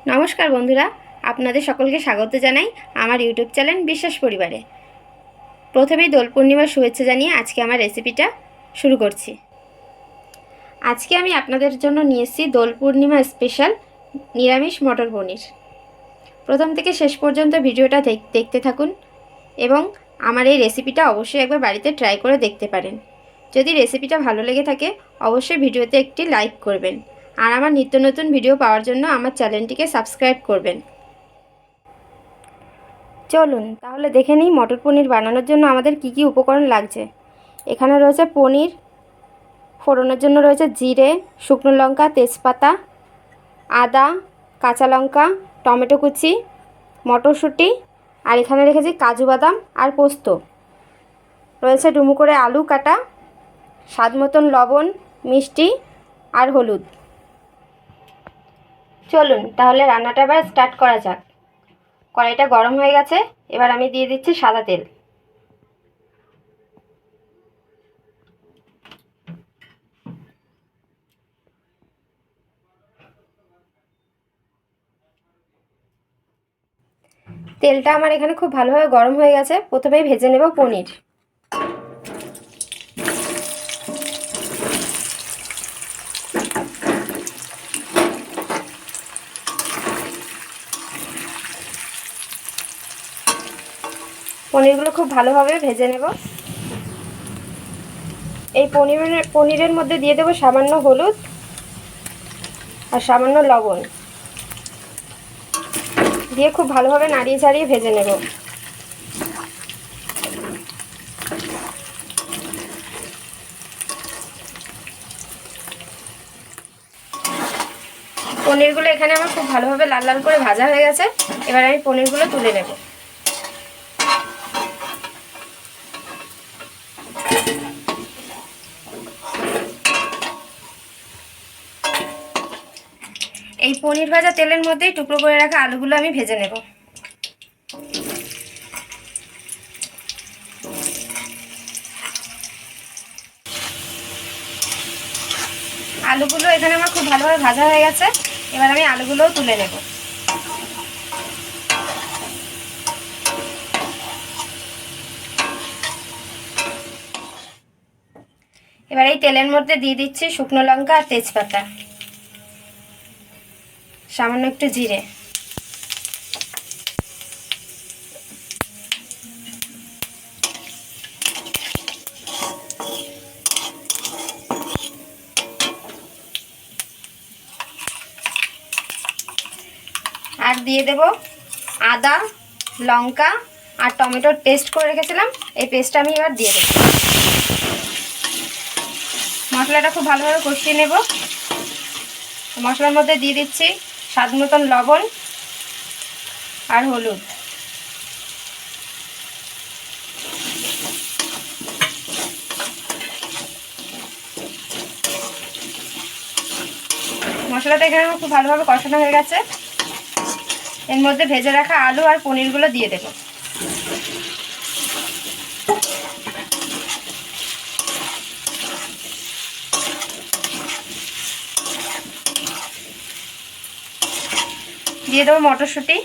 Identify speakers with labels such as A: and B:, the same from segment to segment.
A: নমস্কার বন্ধুরা, আপনাদের সকলকে স্বাগত জানাই আমার ইউটিউব চ্যানেল বিশ্বাস পরিবারে। প্রথমেই দোল পূর্ণিমার শুভেচ্ছা জানিয়ে আজকে আমার রেসিপিটা শুরু করছি। আজকে আমি আপনাদের জন্য নিয়ে এসেছি দোল পূর্ণিমা স্পেশাল নিরামিষ মটর পনির। প্রথম থেকে শেষ পর্যন্ত ভিডিওটা দেখতে থাকুন এবং আমার এই রেসিপিটা অবশ্যই একবার বাড়িতে ট্রাই করে দেখতে পারেন। যদি রেসিপিটা ভালো লেগে থাকে অবশ্যই ভিডিওতে একটি লাইক করবেন আর আমার নিত্য নতুন ভিডিও পাওয়ার জন্য আমার চ্যানেলটিকে সাবস্ক্রাইব করবেন। চলুন তাহলে দেখে নিই মটর পনির বানানোর জন্য আমাদের কি কি উপকরণ লাগছে। এখানে রয়েছে পনির, ফোড়নের জন্য রয়েছে জিরে, শুকনো লঙ্কা, তেজপাতা, আদা, কাঁচা লঙ্কা, টমেটো কুচি, মটরশুঁটি, আর এখানে রেখেছি কাজু বাদাম আর পোস্ত। রয়েছে ডুমো করে আলু কাটা, স্বাদ মতন লবণ, মিষ্টি আর হলুদ। চলুন তাহলে রান্নাটা এবার স্টার্ট করা যাক। কড়াইটা গরম হয়ে গেছে, এবার আমি দিয়ে দিচ্ছি সাদা তেল। তেলটা আমার এখানে খুব ভালোভাবে গরম হয়ে গেছে। প্রথমেই ভেজে নেব পনির। পনিরগুলো খুব ভালোভাবে ভেজে নেব। এই পনিরের মধ্যে দিয়ে দেবো সামান্য হলুদ আর সামান্য লবণ, দিয়ে খুব ভালোভাবে নাড়িয়ে চাড়িয়ে ভেজে নেব। পনিরগুলো এখানে আমার খুব ভালোভাবে লাল লাল করে ভাজা হয়ে গেছে। এবার আমি পনিরগুলো তুলে নেব। এই পনির ভাজা তেলের মধ্যেই টুকরো করে রাখা আলুগুলো আমি ভেজে নেব। আলুগুলো এখানে আমার খুব ভালোভাবে ভাজা হয়ে গেছে। এবার আমি আলুগুলোও তুলে নেব। এবার এই তেলের মধ্যে দিয়ে দিচ্ছি শুকনো লঙ্কা আর তেজপাতা, সামান্য একটু জিরে, আর দিয়ে দেব আদা, লঙ্কা আর টমেটোর পেস্ট করে রেখেছিলাম। এই পেস্টটা আমি এবার দিয়ে দেব। মশলাটা খুব ভালোভাবে কষিয়ে নেব। মশলার মধ্যে দিয়ে দিচ্ছি স্বাদ মতন লবণ আর হলুদ। মশলাটা এখানে খুব ভালোভাবে কষানো হয়ে গেছে। এর মধ্যে ভেজে রাখা আলু আর পনিরগুলো দিয়ে দেব। দিয়ে দেবো মটরশুঁটি,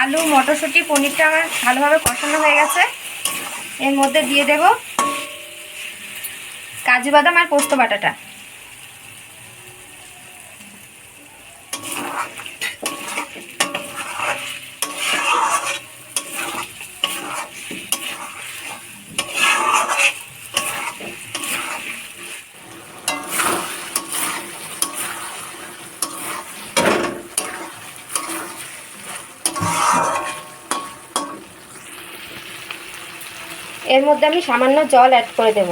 A: আলু, মটরশুঁটি, পনিরটা আমার ভালোভাবে কষানো হয়ে গেছে। এর মধ্যে দিয়ে দেব কাজু বাদাম আর পোস্ত বাটাটা। এর মধ্যে আমি সামান্য জল অ্যাড করে দেব।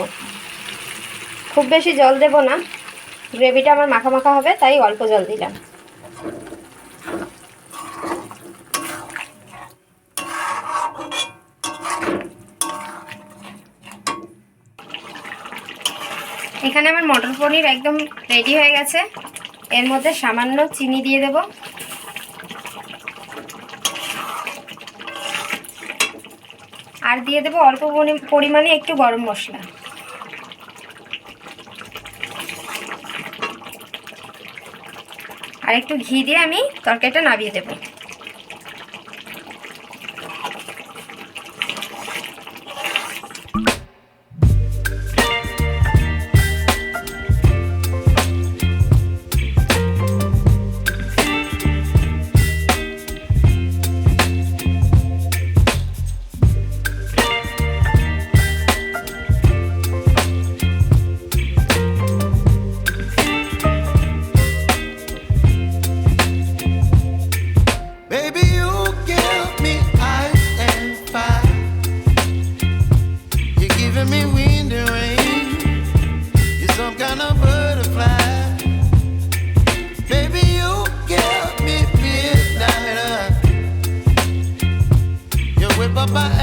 A: খুব বেশি জল দেব না, গ্রেভিটা আমার মাখা মাখা হবে, তাই অল্প জল দিলাম। এখানে আমার মটর পনির একদম রেডি হয়ে গেছে। এর মধ্যে সামান্য চিনি দিয়ে দেব। আর দিয়ে দেবো অল্প পরিমাণে একটু গরম মশলা। আর একটু ঘি দিয়ে আমি তরকারিটা নামিয়ে দেবো।
B: Whip up my ass.